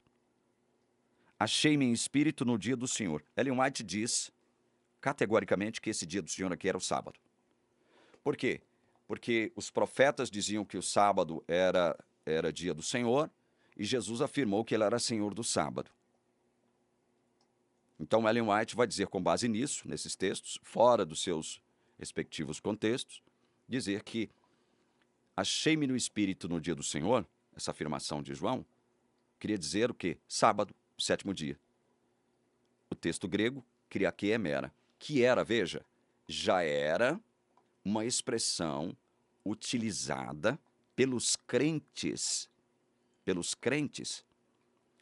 A: Achei-me em espírito no dia do Senhor. Ellen White diz, categoricamente que esse dia do Senhor aqui era o sábado. Por quê? Porque os profetas diziam que o sábado era dia do Senhor e Jesus afirmou que ele era Senhor do sábado. Então, Ellen White vai dizer, com base nisso, nesses textos, fora dos seus respectivos contextos, dizer que achei-me no Espírito no dia do Senhor, essa afirmação de João, queria dizer o quê? Sábado, sétimo dia. O texto grego, kriake emera, que era, veja, já era uma expressão utilizada pelos crentes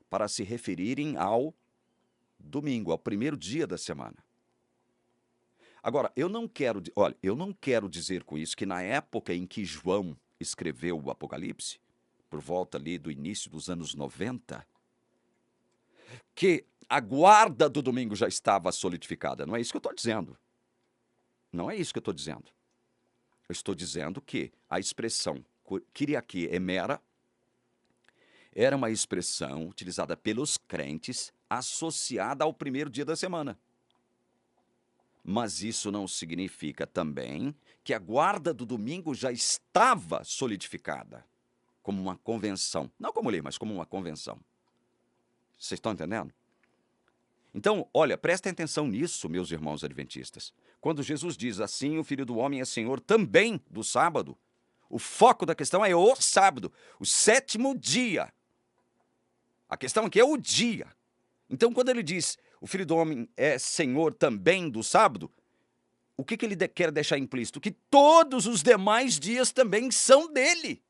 A: para se referirem ao domingo, ao primeiro dia da semana. Agora, eu não quero dizer com isso que na época em que João escreveu o Apocalipse, por volta ali do início dos anos 90, que a guarda do domingo já estava solidificada. Não é isso que eu estou dizendo. Não é isso que eu estou dizendo. Eu estou dizendo que a expressão Kyriake emera era uma expressão utilizada pelos crentes associada ao primeiro dia da semana. Mas isso não significa também que a guarda do domingo já estava solidificada como uma convenção. Não como lei, mas como uma convenção. Vocês estão entendendo? Então, olha, prestem atenção nisso, meus irmãos adventistas. Quando Jesus diz assim, o Filho do Homem é Senhor também do sábado, o foco da questão é o sábado, o sétimo dia. A questão aqui é o dia. Então, quando ele diz o Filho do Homem é Senhor também do sábado, o que ele quer deixar implícito? Que todos os demais dias também são dele.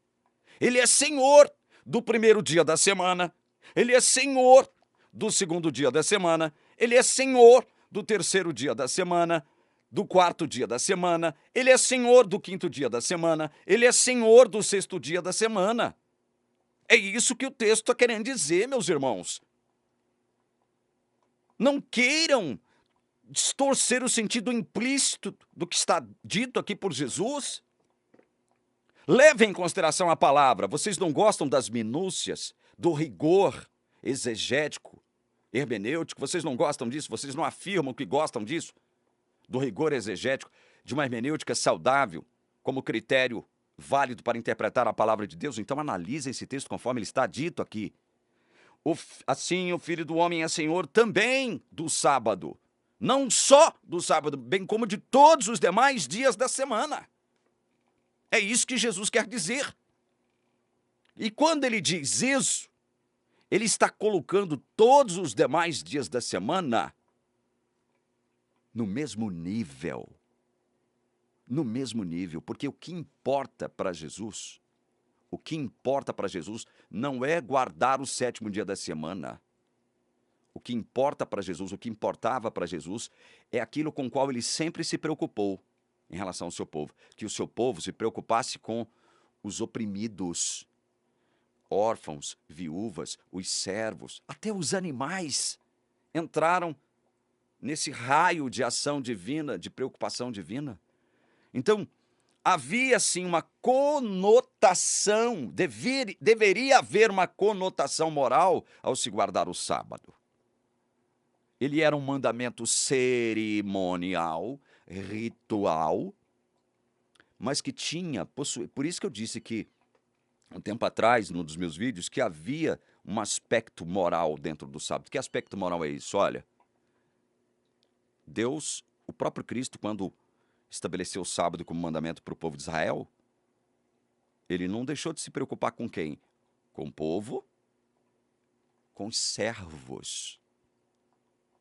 A: Ele é Senhor do primeiro dia da semana, ele é Senhor do segundo dia da semana, ele é Senhor do terceiro dia da semana, do quarto dia da semana, ele é Senhor do quinto dia da semana, ele é Senhor do sexto dia da semana. É isso que o texto está querendo dizer, meus irmãos. Não queiram distorcer o sentido implícito do que está dito aqui por Jesus. Levem em consideração a palavra. Vocês não gostam das minúcias, do rigor exegético, hermenêutico? Vocês não gostam disso? Vocês não afirmam que gostam disso? Do rigor exegético, de uma hermenêutica saudável, como critério válido para interpretar a palavra de Deus? Então analise esse texto conforme ele está dito aqui. Assim o Filho do Homem é Senhor também do sábado. Não só do sábado, bem como de todos os demais dias da semana. É isso que Jesus quer dizer. E quando ele diz isso, ele está colocando todos os demais dias da semana no mesmo nível. No mesmo nível, porque o que importa para Jesus, não é guardar o sétimo dia da semana. O que importa para Jesus, o que importava para Jesus, é aquilo com o qual ele sempre se preocupou em relação ao seu povo. Que o seu povo se preocupasse com os oprimidos, órfãos, viúvas, os servos, até os animais entraram nesse raio de ação divina, de preocupação divina. Então, havia sim uma conotação, deveria haver uma conotação moral ao se guardar o sábado. Ele era um mandamento cerimonial, ritual, mas que por isso que eu disse que, um tempo atrás, num dos meus vídeos, que havia um aspecto moral dentro do sábado. Que aspecto moral é isso? Olha, Deus, o próprio Cristo, quando estabeleceu o sábado como mandamento para o povo de Israel, ele não deixou de se preocupar com quem? Com o povo, com os servos,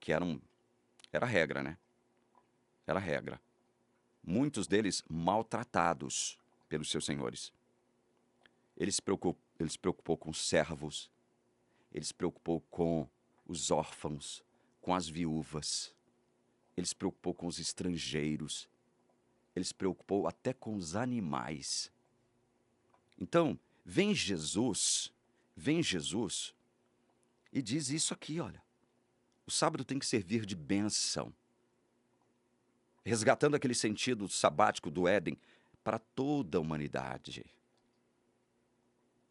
A: que era regra, né? Era regra. Muitos deles maltratados pelos seus senhores. Ele se preocupou com os servos, ele se preocupou com os órfãos, com as viúvas, ele se preocupou com os estrangeiros, ele se preocupou até com os animais. Então, vem Jesus e diz isso aqui, olha. O sábado tem que servir de bênção, resgatando aquele sentido sabático do Éden para toda a humanidade.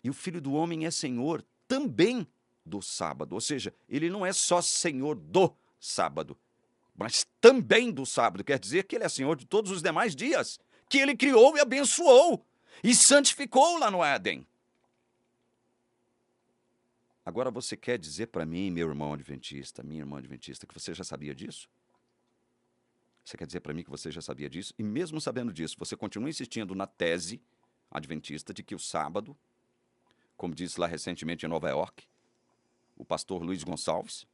A: E o Filho do Homem é Senhor também do sábado, ou seja, ele não é só Senhor do sábado. mas também do sábado. Quer dizer que ele é Senhor de todos os demais dias, que ele criou e abençoou e santificou lá no Éden. Agora você quer dizer para mim, meu irmão adventista, minha irmã adventista, que você já sabia disso? Você quer dizer para mim que você já sabia disso? E mesmo sabendo disso, você continua insistindo na tese adventista de que o sábado, como disse lá recentemente em Nova York, o pastor Luiz Gonçalves,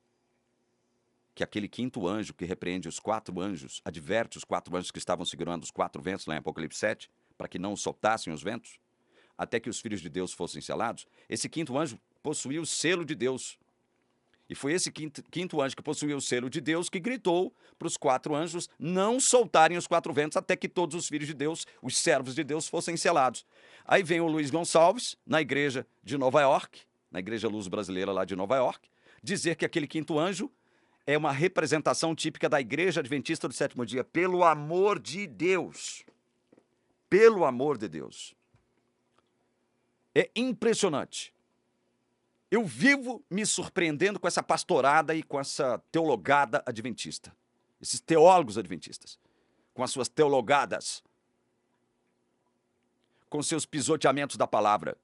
A: que aquele quinto anjo que repreende os 4 anjos, adverte os 4 anjos que estavam segurando os 4 ventos lá em Apocalipse 7, para que não soltassem os ventos, até que os filhos de Deus fossem selados, esse quinto anjo possuía o selo de Deus. E foi esse quinto anjo que possuía o selo de Deus que gritou para os 4 anjos não soltarem os 4 ventos até que todos os filhos de Deus, os servos de Deus, fossem selados. Aí vem o Luiz Gonçalves, na igreja de Nova York, na Igreja Luz Brasileira lá de Nova York, dizer que aquele quinto anjo é uma representação típica da Igreja Adventista do Sétimo Dia. Pelo amor de Deus. Pelo amor de Deus. É impressionante. Eu vivo me surpreendendo com essa pastorada e com essa teologada adventista. Esses teólogos adventistas. Com as suas teologadas. Com seus pisoteamentos da palavra.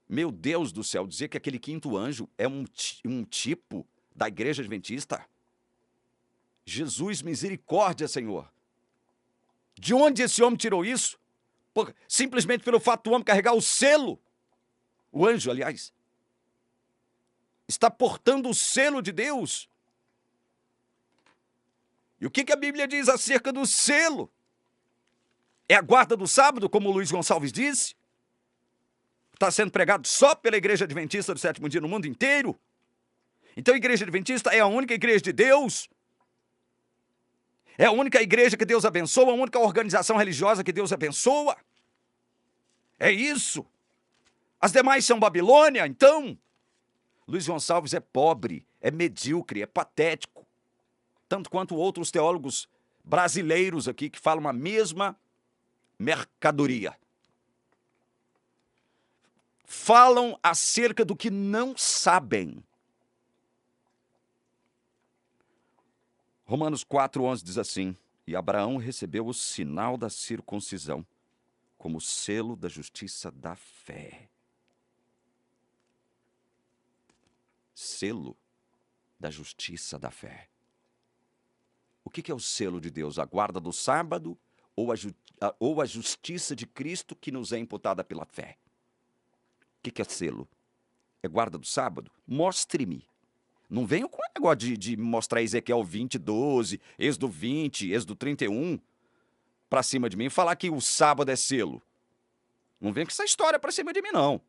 A: Meu Deus do céu, dizer que aquele quinto anjo é um tipo da igreja adventista? Jesus, misericórdia, Senhor. De onde esse homem tirou isso? Simplesmente pelo fato do homem carregar o selo. O anjo, aliás. Está portando o selo de Deus. E o que a Bíblia diz acerca do selo? É a guarda do sábado, como o Luiz Gonçalves disse? Está sendo pregado só pela Igreja Adventista do Sétimo Dia no mundo inteiro? Então a Igreja Adventista é a única igreja de Deus? É a única igreja que Deus abençoa, a única organização religiosa que Deus abençoa? É isso? As demais são Babilônia, então? Luiz Gonçalves é pobre, é medíocre, é patético. Tanto quanto outros teólogos brasileiros aqui que falam a mesma mercadoria. Falam acerca do que não sabem. Romanos 4:11 diz assim: e Abraão recebeu o sinal da circuncisão como selo da justiça da fé. Selo da justiça da fé. O que é o selo de Deus? A guarda do sábado ou a justiça de Cristo que nos é imputada pela fé? O que é selo? É guarda do sábado? Mostre-me. Não venham com o negócio de mostrar Ezequiel 20:12, Êxodo 20, Êxodo 31 para cima de mim e falar que o sábado é selo. Não venham com essa história para cima de mim, não.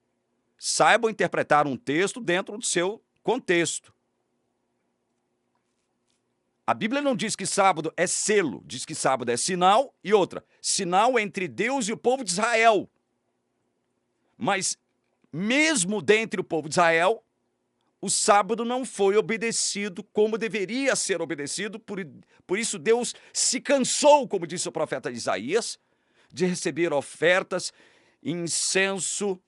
A: Saibam interpretar um texto dentro do seu contexto. A Bíblia não diz que sábado é selo, diz que sábado é sinal e outra, sinal entre Deus e o povo de Israel. Mas mesmo dentre o povo de Israel, o sábado não foi obedecido como deveria ser obedecido, por isso Deus se cansou, como disse o profeta Isaías, de receber ofertas, incenso,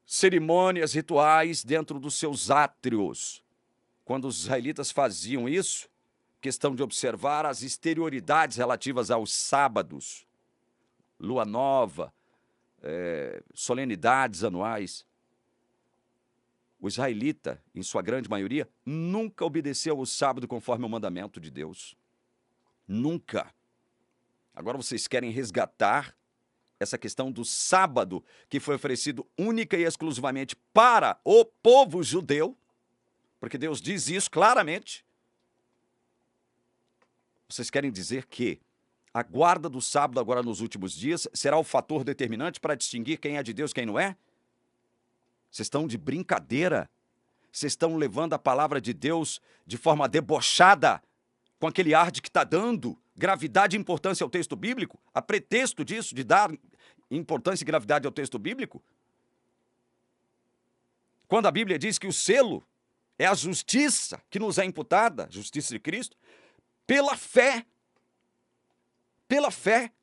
A: cerimônias, rituais dentro dos seus átrios. Quando os israelitas faziam isso, questão de observar as exterioridades relativas aos sábados, lua nova, solenidades anuais, o israelita, em sua grande maioria, nunca obedeceu ao sábado conforme o mandamento de Deus. Nunca. Agora vocês querem resgatar essa questão do sábado, que foi oferecido única e exclusivamente para o povo judeu, porque Deus diz isso claramente. Vocês querem dizer que a guarda do sábado agora nos últimos dias será o fator determinante para distinguir quem é de Deus e quem não é? Vocês estão de brincadeira. Vocês estão levando a palavra de Deus de forma debochada, com aquele ar de que está dando gravidade e importância ao texto bíblico, a pretexto disso, de dar importância e gravidade ao texto bíblico? Quando a Bíblia diz que o selo é a justiça que nos é imputada, justiça de Cristo, pela fé. Pela fé.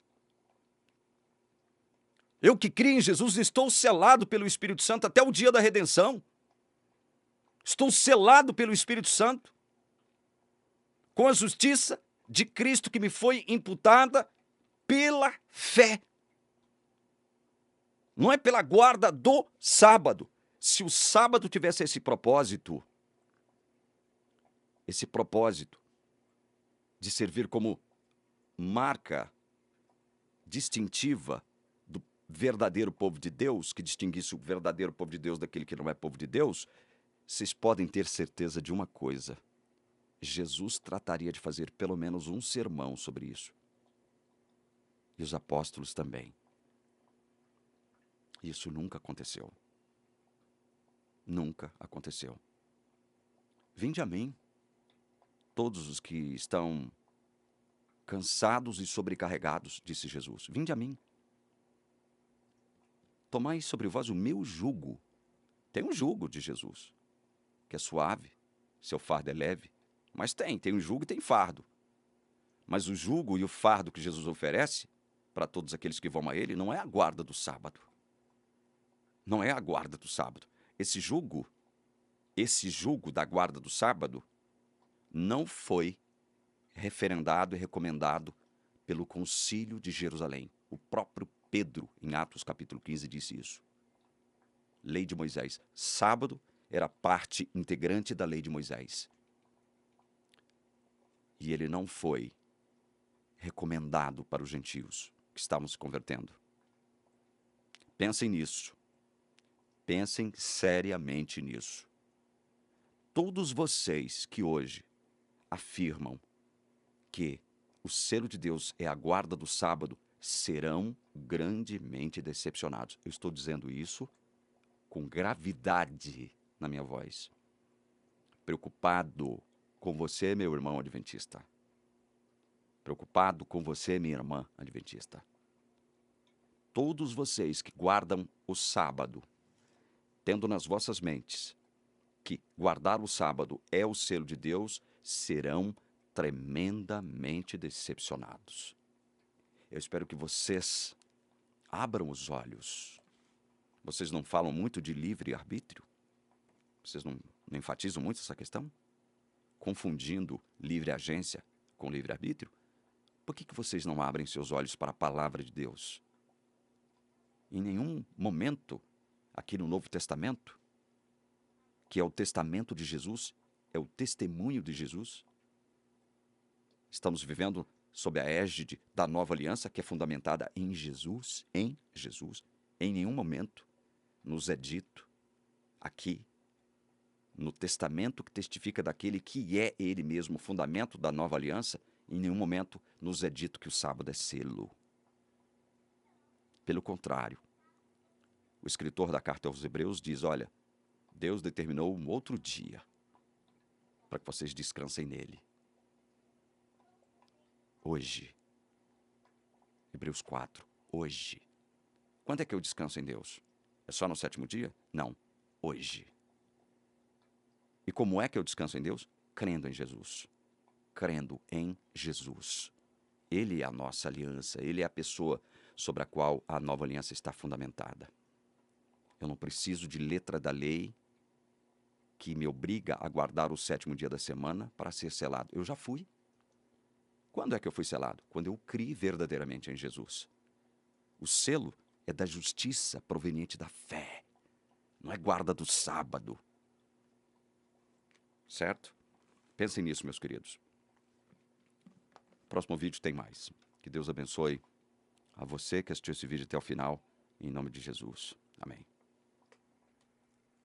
A: Eu que criei em Jesus estou selado pelo Espírito Santo até o dia da redenção. Estou selado pelo Espírito Santo. com a justiça de Cristo que me foi imputada pela fé. Não é pela guarda do sábado. Se o sábado tivesse esse propósito de servir como marca distintiva do verdadeiro povo de Deus, que distinguisse o verdadeiro povo de Deus daquele que não é povo de Deus, vocês podem ter certeza de uma coisa: Jesus trataria de fazer pelo menos um sermão sobre isso. E os apóstolos também. Isso nunca aconteceu. Nunca aconteceu. Vinde a mim, todos os que estão cansados e sobrecarregados, disse Jesus. Vinde a mim. Tomai sobre vós o meu jugo. Tem um jugo de Jesus, que é suave, seu fardo é leve. Mas tem um jugo e tem fardo. Mas o jugo e o fardo que Jesus oferece para todos aqueles que vão a ele não é a guarda do sábado. Não é a guarda do sábado. Esse jugo da guarda do sábado não foi referendado e recomendado pelo Concílio de Jerusalém. O próprio Pedro, em Atos capítulo 15, disse isso. Lei de Moisés. Sábado era parte integrante da lei de Moisés. E ele não foi recomendado para os gentios que estavam se convertendo. Pensem nisso. Pensem seriamente nisso. Todos vocês que hoje afirmam que o selo de Deus é a guarda do sábado serão grandemente decepcionados. Eu estou dizendo isso com gravidade na minha voz. Preocupado com você, meu irmão adventista. Preocupado com você, minha irmã adventista. Todos vocês que guardam o sábado, tendo nas vossas mentes que guardar o sábado é o selo de Deus, serão tremendamente decepcionados. Eu espero que vocês abram os olhos. Vocês não falam muito de livre-arbítrio? Vocês não enfatizam muito essa questão? Confundindo livre-agência com livre-arbítrio? Por que vocês não abrem seus olhos para a palavra de Deus? Em nenhum momento, aqui no Novo Testamento, que é o testamento de Jesus, é o testemunho de Jesus, estamos vivendo sob a égide da nova aliança, que é fundamentada em Jesus. Em nenhum momento nos é dito aqui, no testamento que testifica daquele que é ele mesmo, o fundamento da nova aliança, em nenhum momento nos é dito que o sábado é selo. Pelo contrário, o escritor da carta aos Hebreus diz, olha, Deus determinou um outro dia para que vocês descansem nele. Hoje. Hebreus 4. Hoje. Quando é que eu descanso em Deus? É só no 7º dia? Não. Hoje. E como é que eu descanso em Deus? Crendo em Jesus. Crendo em Jesus. Ele é a nossa aliança. Ele é a pessoa sobre a qual a nova aliança está fundamentada. Eu não preciso de letra da lei que me obriga a guardar o 7º dia da semana para ser selado. Eu já fui. Quando é que eu fui selado? Quando eu criei verdadeiramente em Jesus. O selo é da justiça proveniente da fé. Não é guarda do sábado. Certo? Pensem nisso, meus queridos. Próximo vídeo tem mais. Que Deus abençoe a você que assistiu esse vídeo até o final. Em nome de Jesus. Amém.